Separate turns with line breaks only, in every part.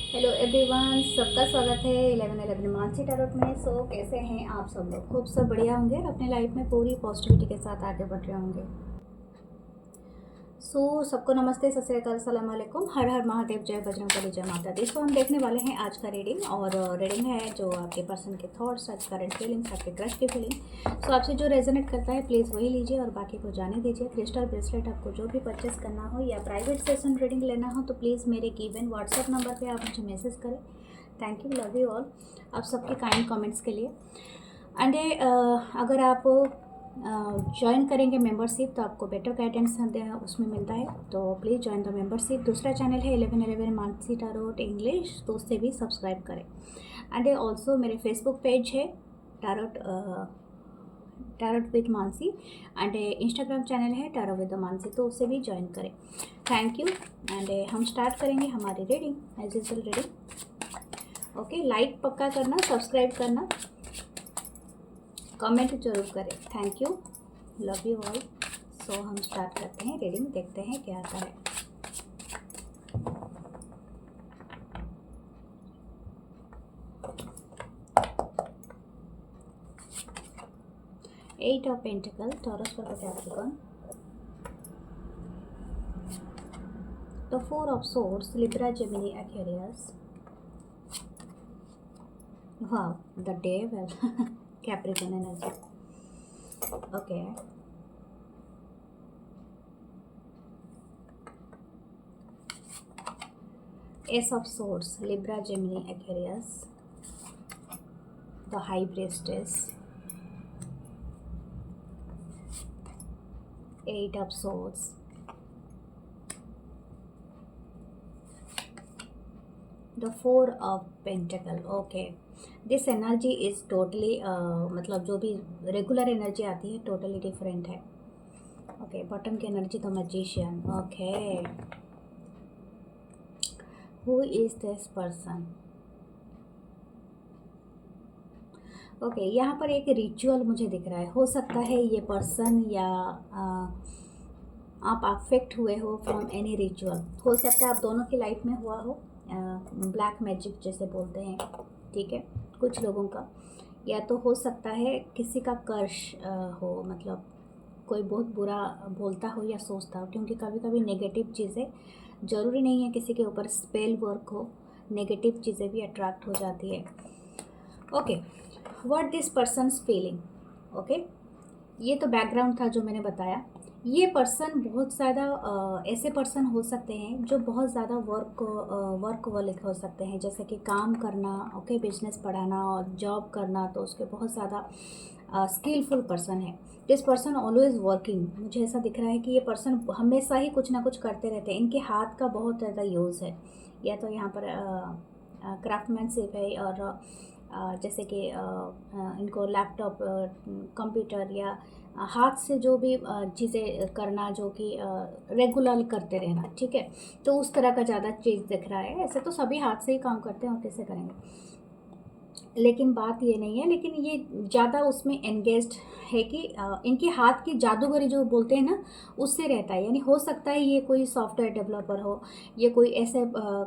Hello everyone, सबका स्वागत है 1111 मानसी टैरोट में। कैसे हैं आप सब लोग? खूब सब बढ़िया होंगे और अपने लाइफ में पूरी पॉजिटिविटी के साथ आगे बढ़ रहे होंगे। सबको नमस्ते, सत श्री अकाल, सलाम अलैकुम, हर हर महादेव, जय बजरंगबली, जय माता दी। हम देखने वाले हैं आज का रीडिंग, और रीडिंग है जो आपके पर्सन के थॉट्स, आज करंट फीलिंग्स, आपके क्रश की फीलिंग। आपसे जो रेजोनेट करता है प्लीज़ वही लीजिए और बाकी को जाने दीजिए। क्रिस्टल ब्रेसलेट आपको जो भी परचेस करना हो या प्राइवेट सेशन रीडिंग लेना हो तो प्लीज़ मेरे गिवन व्हाट्सएप नंबर पर आप मुझे मैसेज करें। Thank you, love you all, आप सबके काइंड कमेंट्स के लिए। एंड अगर आप ज्वाइन करेंगे मेंबरशिप तो आपको बेटर गाइडेंस उसमें मिलता है, तो प्लीज़ ज्वाइन द मेंबरशिप। दूसरा चैनल है 1111 मानसी टैरोट इंग्लिश, तो उससे भी सब्सक्राइब करें। एंड ऑल्सो मेरे फेसबुक पेज है tarot with Mansi, and Instagram channel है टैरो विद मानसी, तो उससे भी ज्वाइन करें। Thank you. एंड हम स्टार्ट करेंगे हमारी reading, as usual reading. Okay, like पक्का करना, सब्सक्राइब करना, कमेंट जरूर करें। Thank you, love you all. हम स्टार्ट करते हैं रीडिंग, देखते हैं क्या आता है। Eight of pentacle, Taurus for Capricorn, the four of swords, Libra, Gemini, Aquarius, wow, the devil, Capricorn energy. Okay, ace of swords, Libra, Gemini, Aquarius, the high priestess, eight of swords, the four of pentacle. Okay, this energy is totally मतलब जो भी regular energy आती है totally different है। Okay, bottom की energy the magician. Okay, who is this person? Okay, यहाँ पर एक रिचुअल मुझे दिख रहा है। हो सकता है ये पर्सन या आप अफेक्ट हुए हो फ्रॉम एनी रिचुअल। हो सकता है आप दोनों की लाइफ में हुआ हो, ब्लैक मैजिक जैसे बोलते हैं, ठीक है, कुछ लोगों का। या तो हो सकता है किसी का कर्श हो, मतलब कोई बहुत बुरा बोलता हो या सोचता हो, क्योंकि कभी कभी नेगेटिव चीज़ें, ज़रूरी नहीं है किसी के ऊपर स्पेल वर्क हो, नेगेटिव चीज़ें भी अट्रैक्ट हो जाती है। Okay, what this persons feeling. Okay, ये तो बैकग्राउंड था जो मैंने बताया। ये पर्सन बहुत ज़्यादा ऐसे पर्सन हो सकते हैं जो बहुत ज़्यादा वर्कहोलिक हो सकते हैं, जैसे कि काम करना, ओके, बिजनेस बढ़ाना और जॉब करना, तो उसके बहुत ज़्यादा स्किलफुल पर्सन है। दिस पर्सन ऑलवेज वर्किंग, मुझे ऐसा दिख रहा है कि ये पर्सन हमेशा ही कुछ ना कुछ करते रहते हैं। इनके हाथ का बहुत ज़्यादा यूज़ है, या तो यहाँ पर क्राफ्टमैनशिप है, और जैसे कि इनको लैपटॉप, कंप्यूटर या हाथ से जो भी चीज़ें करना, जो कि रेगुलर करते रहना, ठीक है, तो उस तरह का ज़्यादा चीज़ दिख रहा है। ऐसे तो सभी हाथ से ही काम करते हैं और कैसे करेंगे, लेकिन बात ये नहीं है। लेकिन ये ज़्यादा उसमें एंगेज्ड है कि इनके हाथ की जादूगरी जो बोलते हैं ना, उससे रहता है। यानी हो सकता है ये कोई सॉफ्टवेयर डेवलपर हो, ये कोई ऐसे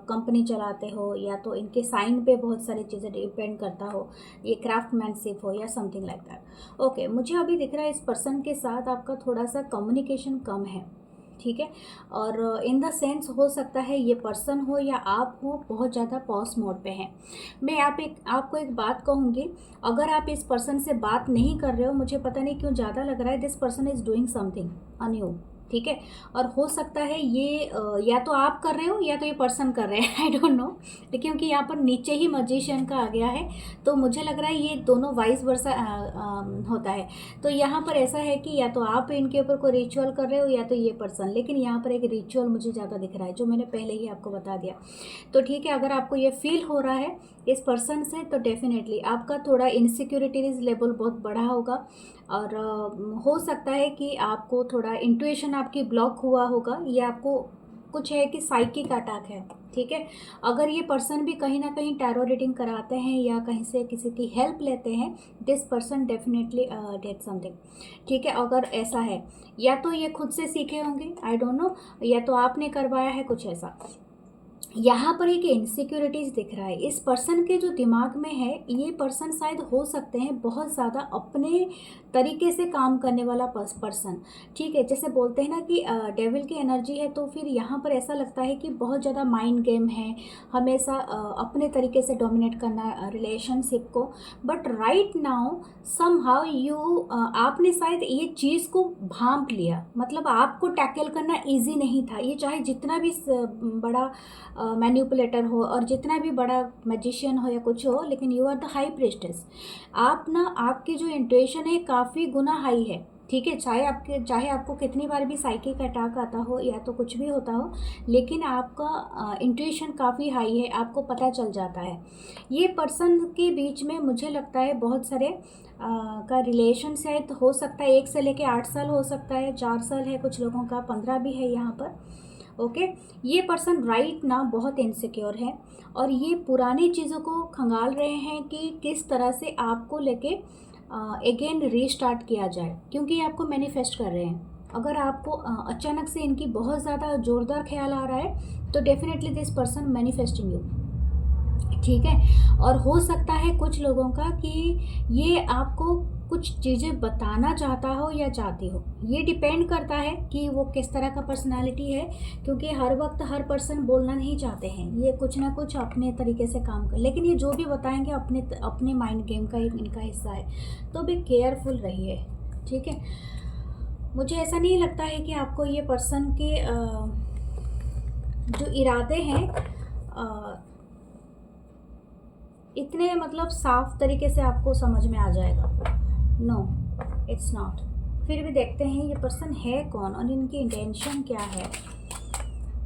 कंपनी चलाते हो, या तो इनके साइन पे बहुत सारी चीज़ें डिपेंड करता हो, ये क्राफ्टमैनशिप हो या समथिंग लाइक दैट। ओके, मुझे अभी दिख रहा है इस पर्सन के साथ आपका थोड़ा सा कम्युनिकेशन कम है, ठीक है, और इन द सेंस हो सकता है ये पर्सन हो या आप हो बहुत ज़्यादा पॉज मोड पे हैं। मैं आपको एक बात कहूँगी, अगर आप इस पर्सन से बात नहीं कर रहे हो, मुझे पता नहीं क्यों ज़्यादा लग रहा है this person is doing something on you, ठीक है। और हो सकता है ये या तो आप कर रहे हो या तो ये पर्सन कर रहे हैं, आई डोंट नो, क्योंकि यहाँ पर नीचे ही मैजिशियन का आ गया है, तो मुझे लग रहा है ये दोनों वाइस वर्सा होता है। तो यहाँ पर ऐसा है कि या तो आप इनके ऊपर कोई रिचुअल कर रहे हो या तो ये पर्सन, लेकिन यहाँ पर एक रिचुअल मुझे ज़्यादा दिख रहा है, जो मैंने पहले ही आपको बता दिया। तो ठीक है, अगर आपको ये फील हो रहा है इस पर्सन से, तो डेफिनेटली आपका थोड़ा इनसिक्योरिटीज़ लेवल बहुत बड़ा होगा, और हो सकता है कि आपको थोड़ा इंट्यूशन आपकी ब्लॉक हुआ होगा, ये आपको कुछ है कि साइकिक अटैक है, ठीक है। अगर ये पर्सन भी कहीं ना कहीं टैरो रीडिंग कराते हैं या कहीं से किसी की हेल्प लेते हैं, this person definitely dead something, ठीक है। अगर ऐसा है, या तो ये खुद से सीखे होंगे, आई डोंट नो, या तो आपने करवाया है कुछ ऐसा। यहाँ पर एक इनसिक्योरिटीज़ दिख रहा है इस पर्सन के जो दिमाग में है। ये पर्सन शायद हो सकते हैं बहुत ज़्यादा अपने तरीके से काम करने वाला पर्सन, ठीक है। जैसे बोलते हैं ना कि डेविल की एनर्जी है, तो फिर यहाँ पर ऐसा लगता है कि बहुत ज़्यादा माइंड गेम है, हमेशा अपने तरीके से डोमिनेट करना रिलेशनशिप को। But right now somehow you, आपने शायद ये चीज़ को भांप लिया, मतलब आपको टैकल करना इजी नहीं था ये, चाहे जितना भी बड़ा मैन्युपुलेटर हो और जितना भी बड़ा मैजिशियन हो या कुछ हो, लेकिन you are the high priestess. आप ना, आपकी जो इंट्यूशन है काफ़ी गुना हाई है, ठीक है। चाहे आपको कितनी बार भी साइकिक अटैक आता हो या तो कुछ भी होता हो, लेकिन आपका इंट्यूशन काफ़ी हाई है, आपको पता चल जाता है। ये पर्सन के बीच में मुझे लगता है बहुत सारे का रिलेशन शायद हो सकता है, 1 से लेके 8 साल हो सकता है, 4 साल है कुछ लोगों का, 15 भी है यहाँ पर। ओके, ये पर्सन राइट ना बहुत इनसिक्योर है और ये पुरानी चीज़ों को खंगाल रहे हैं कि किस तरह से आपको लेके अगेन रीस्टार्ट किया जाए, क्योंकि ये आपको मैनिफेस्ट कर रहे हैं। अगर आपको अचानक से इनकी बहुत ज़्यादा ज़ोरदार ख्याल आ रहा है, तो definitely this person manifesting you, ठीक है। और हो सकता है कुछ लोगों का कि ये आपको कुछ चीज़ें बताना चाहता हो या चाहती हो, ये डिपेंड करता है कि वो किस तरह का पर्सनालिटी है, क्योंकि हर वक्त हर पर्सन बोलना नहीं चाहते हैं, ये कुछ ना कुछ अपने तरीके से काम कर, लेकिन ये जो भी बताएंगे अपने अपने माइंड गेम का एक इनका हिस्सा है, तो भी केयरफुल रहिए, ठीक है। मुझे ऐसा नहीं लगता है कि आपको ये पर्सन के जो इरादे हैं इतने मतलब साफ तरीके से आपको समझ में आ जाएगा, नो इट्स नॉट। फिर भी देखते हैं ये पर्सन है कौन और इनकी इंटेंशन क्या है।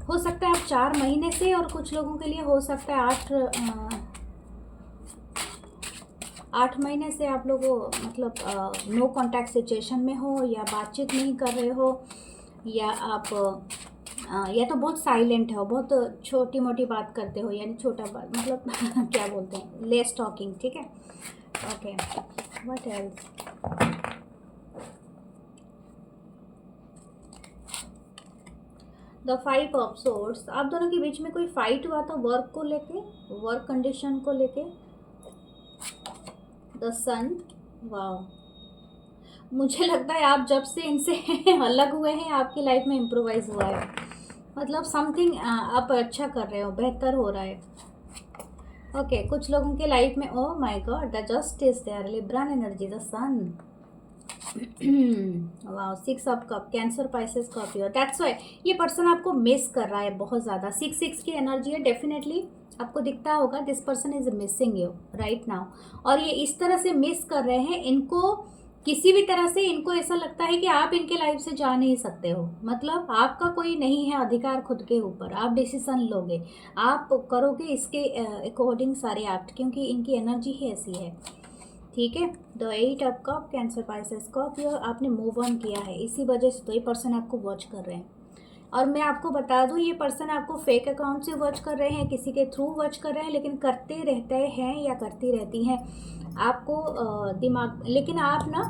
हो सकता है आप 4 महीने से, और कुछ लोगों के लिए हो सकता है 8 महीने से आप लोग मतलब नो कांटेक्ट सिचुएशन में हो, या बातचीत नहीं कर रहे हो, या आप या तो बहुत साइलेंट हो, बहुत छोटी मोटी बात करते हो, यानी छोटा बात मतलब क्या बोलते हैं, लेस टॉकिंग, ठीक है। Okay, what else. The 5 of swords, आप दोनों के बीच में कोई फाइट हुआ था वर्क को लेके, वर्क कंडीशन को लेके। द सन, वाह, मुझे लगता है आप जब से इनसे अलग हुए हैं आपकी लाइफ में इम्प्रोवाइज हुआ है, मतलब समथिंग आप अच्छा कर रहे हो, बेहतर हो रहा है। ओके, कुछ लोगों के लाइफ में, oh my God, the justice, they are Libran energy, the sun, वाह, 6 of cup, Cancer, Pisces, Scorpio, that's why ये पर्सन आपको मिस कर रहा है बहुत ज़्यादा। 6 की एनर्जी है, डेफिनेटली आपको दिखता होगा this person is missing you right now. और ये इस तरह से मिस कर रहे हैं, इनको किसी भी तरह से इनको ऐसा लगता है कि आप इनके लाइफ से जा नहीं सकते हो, मतलब आपका कोई नहीं है अधिकार खुद के ऊपर, आप डिसीजन लोगे, आप करोगे इसके अकॉर्डिंग सारे एक्ट, क्योंकि इनकी एनर्जी ही ऐसी है, ठीक है। The 8 of cup, Cancer, Pisces, Scorpio, आपने मूव ऑन किया है, इसी वजह से तो ये पर्सन आपको वॉच कर रहे हैं। और मैं आपको बता दूं, ये पर्सन आपको फेक अकाउंट से वॉच कर रहे हैं, किसी के थ्रू वॉच कर रहे हैं, लेकिन करते रहते हैं या करती रहती हैं आपको दिमाग, लेकिन आप ना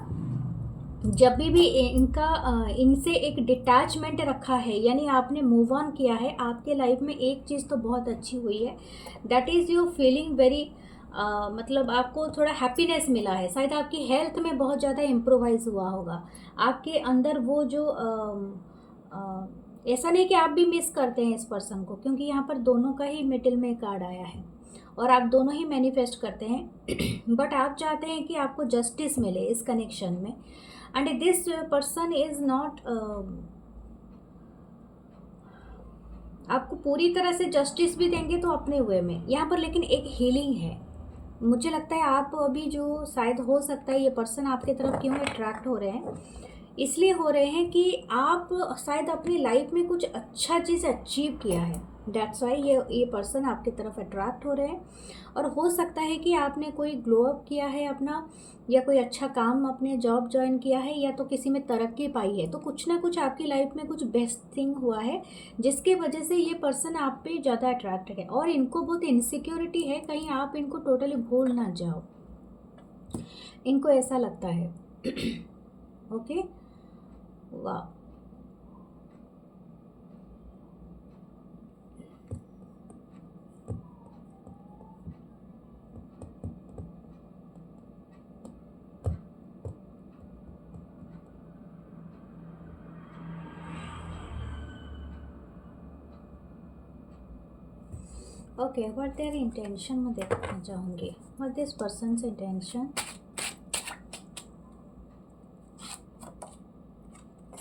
जब भी इनका इनसे एक डिटैचमेंट रखा है, यानी आपने मूव ऑन किया है, आपके लाइफ में एक चीज़ तो बहुत अच्छी हुई है, that is you feeling very, मतलब आपको थोड़ा हैप्पीनेस मिला है, शायद आपकी हेल्थ में बहुत ज़्यादा इम्प्रोवाइज़ हुआ होगा, आपके अंदर वो जो ऐसा नहीं कि आप भी मिस करते हैं इस पर्सन को, क्योंकि यहाँ पर दोनों का ही मिडिल में कार्ड आया है और आप दोनों ही मैनिफेस्ट करते हैं बट आप चाहते हैं कि आपको जस्टिस मिले इस कनेक्शन में, and this person is not, आपको पूरी तरह से जस्टिस भी देंगे तो अपने वे में यहाँ पर, लेकिन एक हीलिंग है। मुझे लगता है आप अभी जो शायद हो सकता है ये पर्सन आपके तरफ क्यों अट्रैक्ट हो रहे हैं, इसलिए हो रहे हैं कि आप शायद अपनी लाइफ में कुछ अच्छा चीज़ अचीव किया है, दैट्स वाई ये पर्सन आपकी तरफ अट्रैक्ट हो रहे हैं। और हो सकता है कि आपने कोई ग्लो अप किया है अपना, या कोई अच्छा काम अपने जॉब ज्वाइन किया है, या तो किसी में तरक्की पाई है, तो कुछ ना कुछ आपकी लाइफ में कुछ बेस्ट थिंग हुआ है जिसके वजह से ये पर्सन आप पे ज़्यादा अट्रैक्टेड है। और इनको बहुत इनसिक्योरिटी है, कहीं आप इनको टोटली भूल ना जाओ, इनको ऐसा लगता है ओके, वाह। ओके, व्हाट देयर इंटेंशन मैं देखना चाहूँगी, what this person's intention.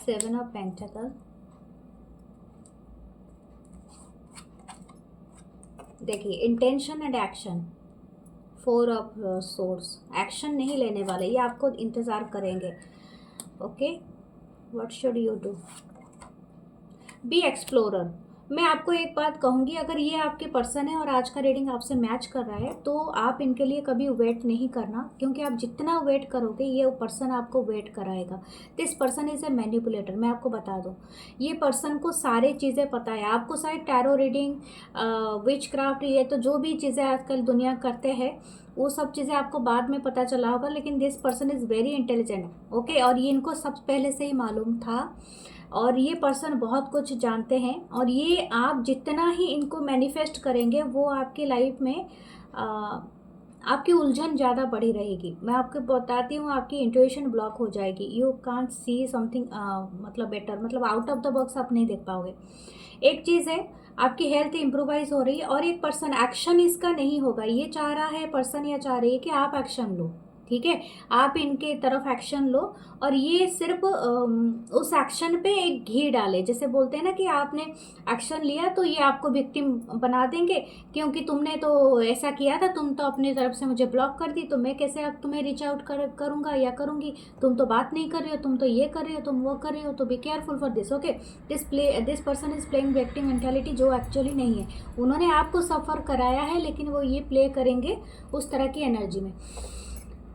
7 of pentacle, देखिए intention and action. 4 of swords, action नहीं लेने वाले, ये आपको इंतज़ार करेंगे। Okay, what should you do, be explorer. मैं आपको एक बात कहूँगी, अगर ये आपके पर्सन है और आज का रीडिंग आपसे मैच कर रहा है तो आप इनके लिए कभी वेट नहीं करना, क्योंकि आप जितना वेट करोगे ये पर्सन आपको वेट कराएगा। This person is a manipulator. मैं आपको बता दूँ, ये पर्सन को सारी चीज़ें पता है। आपको शायद टैरो रीडिंग, विच क्राफ्ट, ये तो जो भी चीज़ें आजकल दुनिया करते हैं वो सब चीज़ें आपको बाद में पता चला होगा, लेकिन this person is very intelligent. Okay, और ये इनको सब पहले से ही मालूम था और ये पर्सन बहुत कुछ जानते हैं, और ये आप जितना ही इनको मैनिफेस्ट करेंगे वो आपकी लाइफ में आपकी उलझन ज़्यादा बढ़ी रहेगी। मैं आपको बताती हूँ, आपकी इंट्यूशन ब्लॉक हो जाएगी। यू कांट सी समथिंग मतलब बेटर, मतलब आउट ऑफ द बॉक्स आप नहीं देख पाओगे। एक चीज़ है, आपकी हेल्थ इम्प्रोवाइज हो रही है, और एक पर्सन एक्शन इसका नहीं होगा। ये चाह रहा है पर्सन, या चाह रही है कि आप एक्शन लो, ठीक है, आप इनके तरफ एक्शन लो, और ये सिर्फ उस एक्शन पे एक घी डाले। जैसे बोलते हैं ना कि आपने एक्शन लिया तो ये आपको विक्टिम बना देंगे, क्योंकि तुमने तो ऐसा किया था, तुम तो अपनी तरफ से मुझे ब्लॉक कर दी, तो मैं कैसे अब तुम्हें रीच आउट करूँगा या करूँगी, तुम तो बात नहीं कर रहे हो, तुम तो ये कर रहे हो, तुम वो कर रहे हो, तो be careful for this. Okay, this person is playing victim mentality, जो एक्चुअली नहीं है। उन्होंने आपको सफ़र कराया है, लेकिन वो ये प्ले करेंगे उस तरह की एनर्जी में।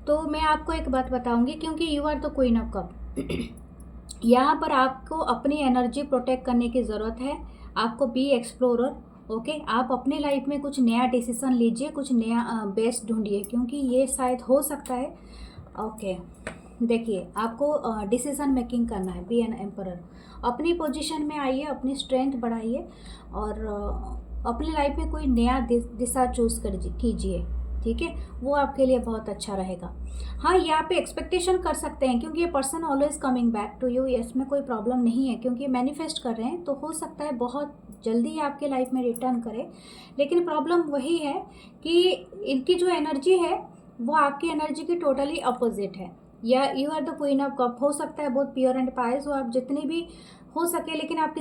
तो मैं आपको एक बात बताऊंगी, क्योंकि you are the queen of cup. यहाँ पर आपको अपनी एनर्जी प्रोटेक्ट करने की ज़रूरत है। आपको बी एक्सप्लोरर। ओके, आप अपने लाइफ में कुछ नया डिसीजन लीजिए, कुछ नया बेस्ट ढूंढिए, क्योंकि ये शायद हो सकता है। ओके, देखिए आपको डिसीजन मेकिंग करना है। Be an emperor. अपनी पोजीशन में आइए, अपनी स्ट्रेंथ बढ़ाइए, और अपनी लाइफ में कोई नया दिशा चूज़ कीजिए, ठीक है, वो आपके लिए बहुत अच्छा रहेगा। हाँ, यहाँ पे एक्सपेक्टेशन कर सकते हैं, क्योंकि ये person always coming back to you, इसमें कोई प्रॉब्लम नहीं है, क्योंकि मैनिफेस्ट कर रहे हैं, तो हो सकता है बहुत जल्दी आपके लाइफ में रिटर्न करे। लेकिन प्रॉब्लम वही है कि इनकी जो एनर्जी है वो आपकी एनर्जी की टोटली अपोजिट है। या you are the queen of cup, हो सकता है बहुत प्योर एंड पायस हो आप, जितनी भी हो सके, लेकिन आप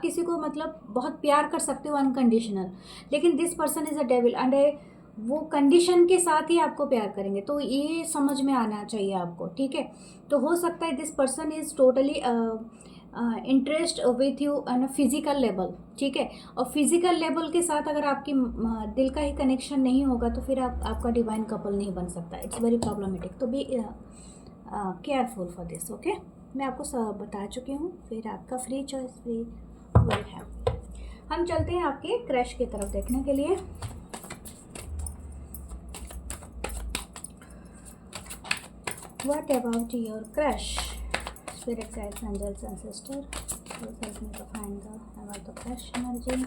किसी को मतलब बहुत प्यार कर सकते हो अनकंडीशनल, लेकिन this person is a devil, and वो कंडीशन के साथ ही आपको प्यार करेंगे, तो ये समझ में आना चाहिए आपको, ठीक है। तो हो सकता है this person is totally interest with you on physical level, ठीक है, और फिजिकल लेवल के साथ अगर आपकी दिल का ही कनेक्शन नहीं होगा तो फिर आपका डिवाइन कपल नहीं बन सकता। इट्स वेरी प्रॉब्लमेटिक, तो be careful for this. Okay, मैं आपको सब बता चुकी हूँ, फिर आपका free choice free will have. हम चलते हैं आपके क्रश की तरफ देखने के लिए। What about your crush? Spirit guides, angels and sister, please help me to find the crush energy.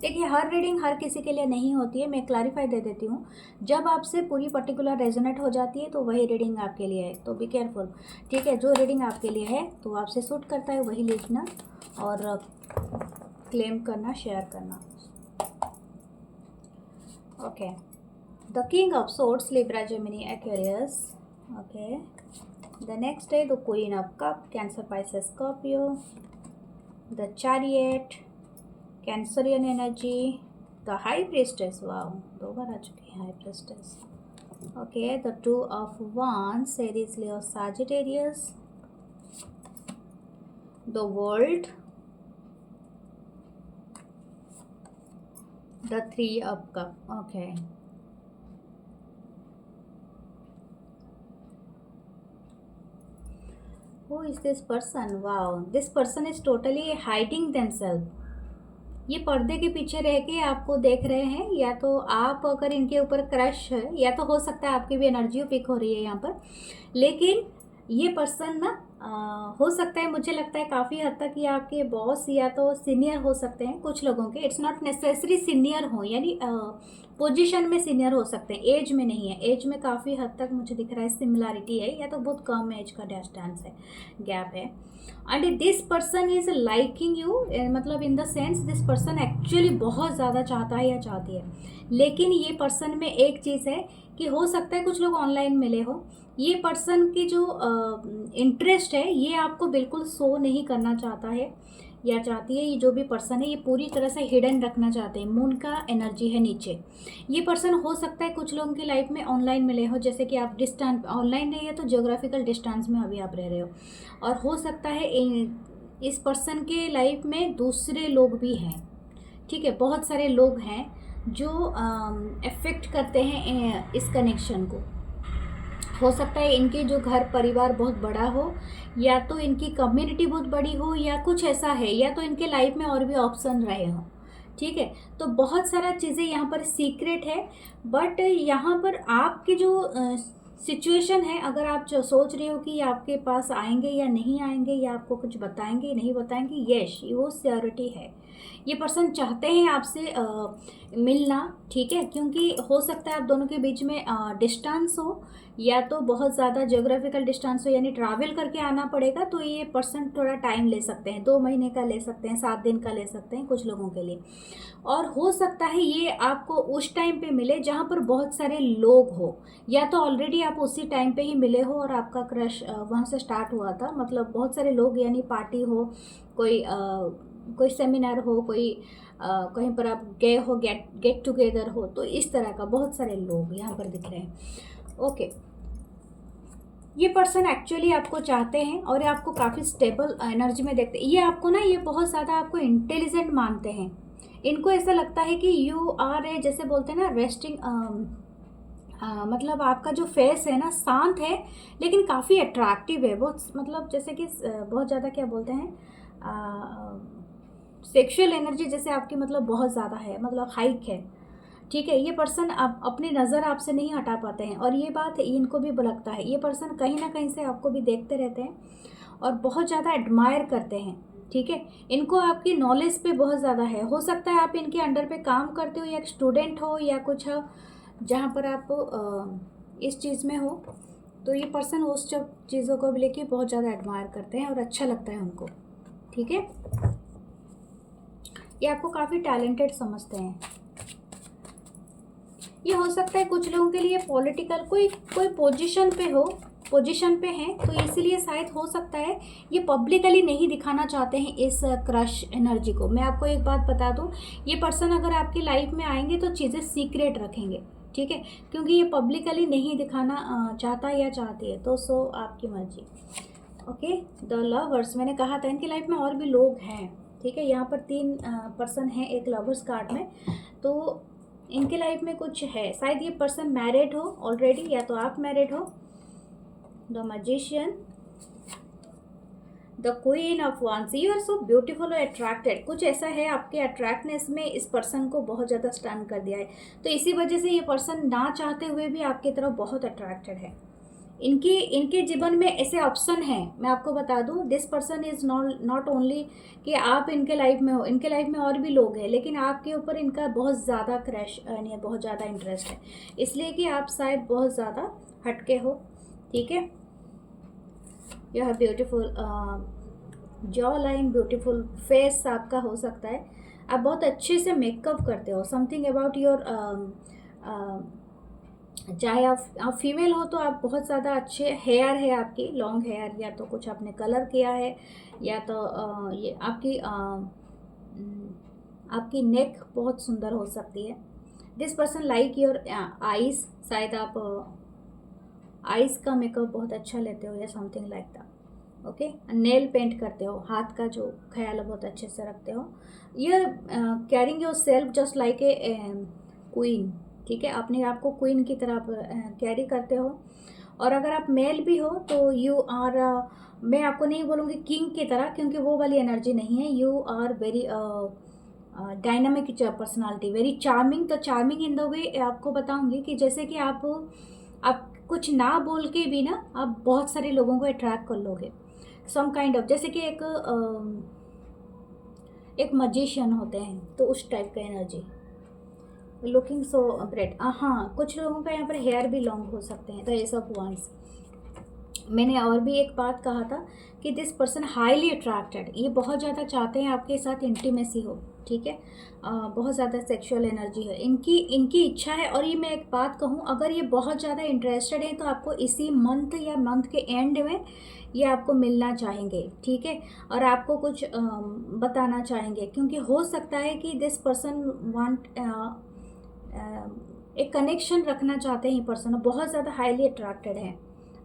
देखिए, हर रीडिंग हर किसी के लिए नहीं होती है। मैं क्लैरिफाई दे देती हूँ, जब आपसे पूरी पर्टिकुलर रेजोनेट हो जाती है तो वही रीडिंग आपके लिए है, तो बी केयरफुल, ठीक है। जो रीडिंग आपके लिए है तो आपसे सूट करता है वही लिखना और क्लेम करना, शेयर करना। Okay, the king of swords, Libra, Gemini, Aquarius. Okay, the next है the queen of cup, Cancer, Pisces, Scorpio, the chariot, Cancerian energy, the high priestess. Wow, 2 बार आ चुकी है high priestess. Okay, the 2 of wands, Aries, Leo, Sagittarius, the world, the 3 of cup. Okay, who is this person? Wow, this person is totally hiding themselves. ये पर्दे के पीछे रह के आपको देख रहे हैं, या तो आप अगर इनके ऊपर क्रश है, या तो हो सकता है आपकी भी एनर्जी पिक हो रही है यहाँ पर, लेकिन ये पर्सन ना हो सकता है, मुझे लगता है काफ़ी हद तक ये आपके बॉस या तो सीनियर हो सकते हैं कुछ लोगों के। इट्स नॉट नेसेसरी सीनियर हो, यानी पोजीशन में सीनियर हो सकते हैं, एज में नहीं है। एज में काफ़ी हद तक मुझे दिख रहा है सिमिलैरिटी है, या तो बहुत कम एज का डिस्टेंस है, गैप है। And this person is liking you, मतलब in the sense this person actually बहुत ज़्यादा चाहता है या चाहती है। लेकिन ये पर्सन में एक चीज़ है कि हो सकता है कुछ लोग ऑनलाइन मिले हो, ये पर्सन की जो इंटरेस्ट है ये आपको बिल्कुल शो नहीं करना चाहता है या चाहती है। ये जो भी पर्सन है ये पूरी तरह से हिडन रखना चाहते हैं, मून का एनर्जी है नीचे। ये पर्सन हो सकता है कुछ लोगों की लाइफ में ऑनलाइन मिले हो, जैसे कि आप डिस्टेंस ऑनलाइन नहीं है तो जियोग्राफिकल डिस्टेंस में अभी आप रह रहे हो। और हो सकता है इस पर्सन के लाइफ में दूसरे लोग भी हैं, ठीक है, बहुत सारे लोग हैं जो अफेक्ट करते हैं इस कनेक्शन को। हो सकता है इनके जो घर परिवार बहुत बड़ा हो, या तो इनकी कम्युनिटी बहुत बड़ी हो, या कुछ ऐसा है, या तो इनके लाइफ में और भी ऑप्शन रहे हो, ठीक है। तो बहुत सारा चीज़ें यहाँ पर सीक्रेट है, बट यहाँ पर आपकी जो सिचुएशन है, अगर आप जो सोच रहे हो कि ये आपके पास आएंगे या नहीं आएंगे, या आपको कुछ बताएंगे नहीं बताएंगे, यस वो श्योरिटी है। ये पर्सन चाहते हैं आपसे मिलना, ठीक है, क्योंकि हो सकता है आप दोनों के बीच में डिस्टेंस हो, या तो बहुत ज़्यादा ज्योग्राफिकल डिस्टेंस हो, यानी ट्रैवल करके आना पड़ेगा। तो ये पर्सन थोड़ा टाइम ले सकते हैं, 2 महीने का ले सकते हैं, 7 दिन का ले सकते हैं कुछ लोगों के लिए। और हो सकता है ये आपको उस टाइम पे मिले जहाँ पर बहुत सारे लोग हो, या तो ऑलरेडी आप उसी टाइम पे ही मिले हो और आपका क्रश वहाँ से स्टार्ट हुआ था, मतलब बहुत सारे लोग, यानी पार्टी हो, कोई सेमिनार हो, कोई कहीं पर आप गए हो, गेट टुगेदर हो, तो इस तरह का बहुत सारे लोग यहाँ पर दिख रहे हैं। ओके, ये पर्सन एक्चुअली आपको चाहते हैं और ये आपको काफ़ी स्टेबल एनर्जी में देखते हैं। ये आपको ना, ये बहुत ज़्यादा आपको इंटेलिजेंट मानते हैं। इनको ऐसा लगता है कि यू आर ए, जैसे बोलते हैं ना, रेस्टिंग, मतलब आपका जो फेस है ना शांत है लेकिन काफ़ी अट्रैक्टिव है, बहुत, मतलब जैसे कि बहुत ज़्यादा क्या बोलते हैं, सेक्सुअल एनर्जी जैसे आपकी, मतलब बहुत ज़्यादा है, मतलब हाइक है, ठीक है। ये पर्सन आप अपनी नज़र आपसे नहीं हटा पाते हैं, और ये बात इनको भी लगता है। ये पर्सन कहीं ना कहीं से आपको भी देखते रहते हैं और बहुत ज़्यादा एडमायर करते हैं, ठीक है। इनको आपकी नॉलेज पे बहुत ज़्यादा है। हो सकता है आप इनके अंडर पे काम करते हो, या एक स्टूडेंट हो, या कुछ हो जहाँ पर आप इस चीज़ में हो, तो ये पर्सन उस सब चीज़ों को भी लेके बहुत ज़्यादा एडमायर करते हैं और अच्छा लगता है उनको, ठीक है। ये आपको काफ़ी टैलेंटेड समझते हैं। ये हो सकता है कुछ लोगों के लिए पॉलिटिकल कोई पोजीशन पे हैं, तो इसीलिए शायद हो सकता है ये पब्लिकली नहीं दिखाना चाहते हैं इस क्रश एनर्जी को। मैं आपको एक बात बता दूं, ये पर्सन अगर आपकी लाइफ में आएंगे तो चीज़ें सीक्रेट रखेंगे, ठीक है, क्योंकि ये पब्लिकली नहीं दिखाना चाहता या चाहती है। तो सो आपकी मर्जी। ओके, द लवर्स, मैंने कहा था इनकी लाइफ में और भी लोग हैं, ठीक है। यहाँ पर 3 पर्सन हैं एक लवर्स कार्ड में, तो इनके लाइफ में कुछ है। शायद ये पर्सन मैरिड हो ऑलरेडी, या तो आप मैरिड हो। The magician, the queen of वांस, यू आर सो ब्यूटीफुल और अट्रैक्टेड। कुछ ऐसा है आपके अट्रैक्टनेस में इस पर्सन को बहुत ज़्यादा स्टन कर दिया है, तो इसी वजह से ये पर्सन ना चाहते हुए भी आपकी तरफ बहुत अट्रैक्टेड है। इनके जीवन में ऐसे ऑप्शन हैं, मैं आपको बता दूं, this person is not only कि आप इनके लाइफ में हो, इनके लाइफ में और भी लोग हैं, लेकिन आपके ऊपर इनका बहुत ज़्यादा क्रैश यानी बहुत ज़्यादा इंटरेस्ट है, इसलिए कि आप शायद बहुत ज़्यादा हटके हो, ठीक है। You have beautiful jaw line, beautiful face आपका हो सकता है। आप बहुत अच्छे से मेकअप करते हो, समथिंग अबाउट योर, चाहे आप फीमेल हो तो आप बहुत ज़्यादा अच्छे हेयर है आपकी, लॉन्ग हेयर, या तो कुछ आपने कलर किया है, या तो ये आपकी नेक बहुत सुंदर हो सकती है। This person like your eyes, शायद आप आइज़ का मेकअप बहुत अच्छा लेते हो या something like that, okay. Nail paint करते हो, हाथ का जो ख्याल है बहुत अच्छे से रखते हो। You carrying your self just like a queen, ठीक है, अपने आप को क्वीन की तरह कैरी करते हो। और अगर आप मेल भी हो तो यू आर, मैं आपको नहीं बोलूँगी किंग की तरह, क्योंकि वो वाली एनर्जी नहीं है। You are very dynamic personality, very charming. तो चार्मिंग इन द वे आपको बताऊंगी कि जैसे कि आप कुछ ना बोल के भी ना आप बहुत सारे लोगों को अट्रैक्ट कर लोगे, सम काइंड ऑफ, जैसे कि एक मजिशियन होते हैं, तो उस टाइप का एनर्जी, लुकिंग सो ब्रेड। हाँ, कुछ लोगों का यहाँ पर हेयर भी लॉन्ग हो सकते हैं, तो एस ऑफ वंस। मैंने और भी एक बात कहा था कि दिस पर्सन हाईली अट्रैक्टेड, ये बहुत ज़्यादा चाहते हैं आपके साथ इंटीमेसी हो, ठीक है, बहुत ज़्यादा सेक्सुअल एनर्जी है इनकी इच्छा है। और ये मैं एक बात कहूँ, अगर ये बहुत ज़्यादा इंटरेस्टेड हैं तो आपको इसी मंथ या मंथ के एंड में ये आपको मिलना चाहेंगे, ठीक है, और आपको कुछ बताना चाहेंगे, क्योंकि हो सकता है कि दिस पर्सन वांट एक कनेक्शन रखना चाहते हैं। ये पर्सन बहुत ज़्यादा हाईली अट्रैक्टेड है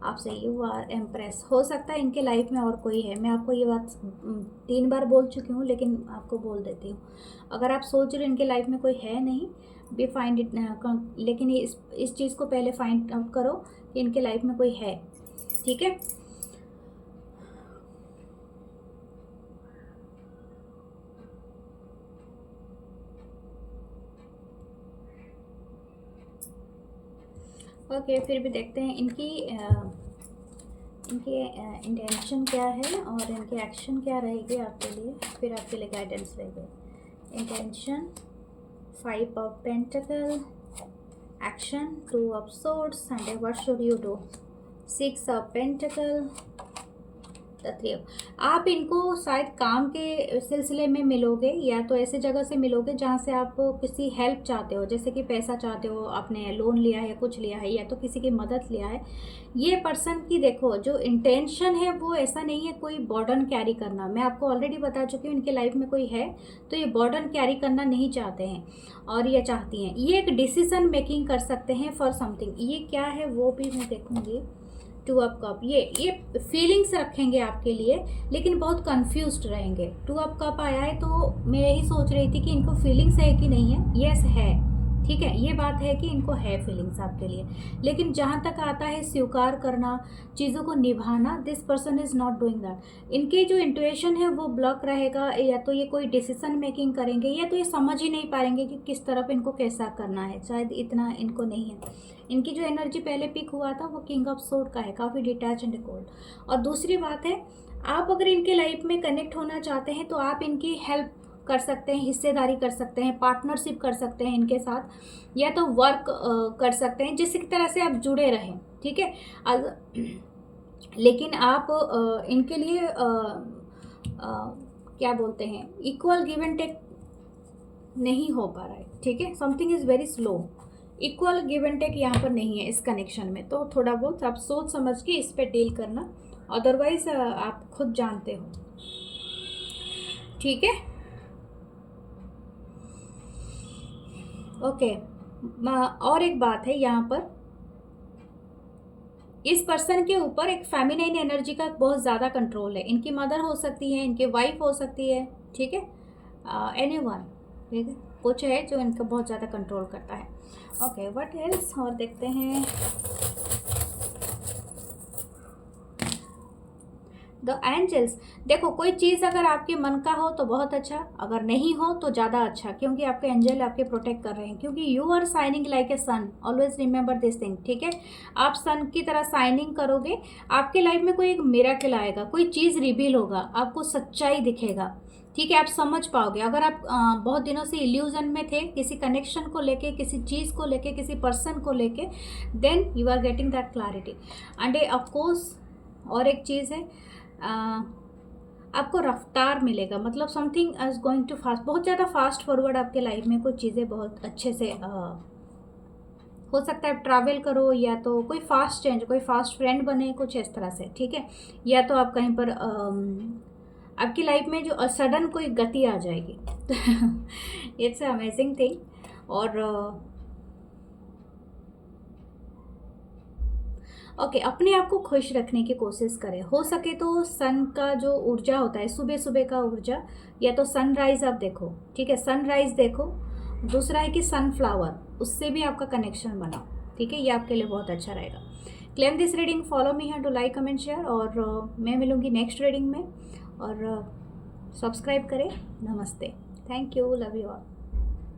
आपसे, यू आर एम्प्रेस। हो सकता है इनके लाइफ में और कोई है, मैं आपको ये बात 3 बार बोल चुकी हूँ, लेकिन आपको बोल देती हूँ। अगर आप सोच रहे हो इनके लाइफ में कोई है नहीं, बी फाइंड इट, लेकिन इस चीज़ को पहले फाइंड आउट करो कि इनके लाइफ में कोई है, ठीक है। ओके, फिर भी देखते हैं इनकी इंटेंशन क्या है और इनकी एक्शन क्या रहेगी आपके लिए, फिर आपके लिए गाइडेंस रहेगी। Intention 5 of pentacle, action 2 of swords, and what should you do 6 of pentacle, the 3 of. आप इनको शायद काम के सिलसिले में मिलोगे, या तो ऐसे जगह से मिलोगे जहाँ से आप किसी हेल्प चाहते हो, जैसे कि पैसा चाहते हो, आपने लोन लिया है, कुछ लिया है, या तो किसी की मदद लिया है। ये पर्सन की देखो जो इंटेंशन है वो ऐसा नहीं है कोई बर्डन कैरी करना, मैं आपको ऑलरेडी बता चुकी हूँ इनके लाइफ में कोई है तो ये बर्डन कैरी करना नहीं चाहते हैं, और ये चाहती हैं ये एक डिसीजन मेकिंग कर सकते हैं फॉर समथिंग। ये क्या है वो भी मैं देखूँगी। 2 ऑफ कप, ये फीलिंग्स रखेंगे आपके लिए, लेकिन बहुत कंफ्यूज्ड रहेंगे। 2 ऑफ कप आया है तो मैं यही सोच रही थी कि इनको फीलिंग्स है कि नहीं है। यस है, ठीक है, ये बात है कि इनको है फीलिंग्स आपके लिए, लेकिन जहाँ तक आता है स्वीकार करना, चीज़ों को निभाना, this person is not doing that. इनके जो इंट्यूशन है वो ब्लॉक रहेगा, या तो ये कोई डिसीजन मेकिंग करेंगे, या तो ये समझ ही नहीं पाएंगे कि किस तरफ इनको कैसा करना है, शायद इतना इनको नहीं है। इनकी जो एनर्जी पहले पिक हुआ था वो किंग ऑफ सोर्ड का है, काफ़ी डिटैच एंड कोल्ड। और दूसरी बात है, आप अगर इनके लाइफ में कनेक्ट होना चाहते हैं तो आप इनकी हेल्प कर सकते हैं, हिस्सेदारी कर सकते हैं, पार्टनरशिप कर सकते हैं इनके साथ, या तो वर्क कर सकते हैं जिस तरह से आप जुड़े रहें, ठीक है। लेकिन आप इनके लिए क्या बोलते हैं, इक्वल गिव एंड टेक नहीं हो पा रहा है, ठीक है, something is very slow, equal give and take यहाँ पर नहीं है इस कनेक्शन में। तो थोड़ा बहुत आप सोच समझ के इस पर डील करना, अदरवाइज आप खुद जानते हो, ठीक है। ओके, और एक बात है यहाँ पर, इस पर्सन के ऊपर एक फेमिनाइन एनर्जी का बहुत ज़्यादा कंट्रोल है। इनकी मदर हो सकती है, इनकी वाइफ हो सकती है, ठीक है, एनीवन, ठीक है, कुछ है जो इनका बहुत ज़्यादा कंट्रोल करता है। ओके, व्हाट एल्स, और देखते हैं द एंजल्स। देखो, कोई चीज़ अगर आपके मन का हो तो बहुत अच्छा, अगर नहीं हो तो ज़्यादा अच्छा, क्योंकि आपके एंजल आपके प्रोटेक्ट कर रहे हैं, क्योंकि you are shining like a sun, always remember this thing, ठीक है। आप सन की तरह शाइनिंग करोगे, आपके लाइफ में कोई एक मिरेकल आएगा, कोई चीज़ रिवील होगा, आपको सच्चाई दिखेगा, ठीक है, आप समझ पाओगे। अगर आप बहुत दिनों से इल्यूजन में थे किसी कनेक्शन को लेके, किसी चीज़ को लेके, किसी पर्सन को लेके, then you are getting that clarity. And of course और एक चीज़ है, आपको रफ्तार मिलेगा, मतलब something is going too fast, बहुत ज़्यादा फास्ट फॉरवर्ड आपके लाइफ में कोई चीज़ें बहुत अच्छे से हो सकता है। ट्रैवल करो, या तो कोई फास्ट चेंज, कोई फास्ट फ्रेंड बने, कुछ इस तरह से, ठीक है, या तो आप कहीं पर आपकी लाइफ में जो सडन कोई गति आ जाएगी। It's amazing thing. और ओके, अपने आप को खुश रखने की कोशिश करें, हो सके तो सन का जो ऊर्जा होता है, सुबह सुबह का ऊर्जा, या तो सनराइज़ आप देखो, ठीक है, सनराइज़ देखो। दूसरा है कि सनफ्लावर, उससे भी आपका कनेक्शन बनाओ, ठीक है, ये आपके लिए बहुत अच्छा रहेगा। Claim this reading, follow me है टू लाइक कमेंट शेयर, और मैं मिलूँगी नेक्स्ट रीडिंग में, और सब्सक्राइब करें। नमस्ते, thank you, love you all.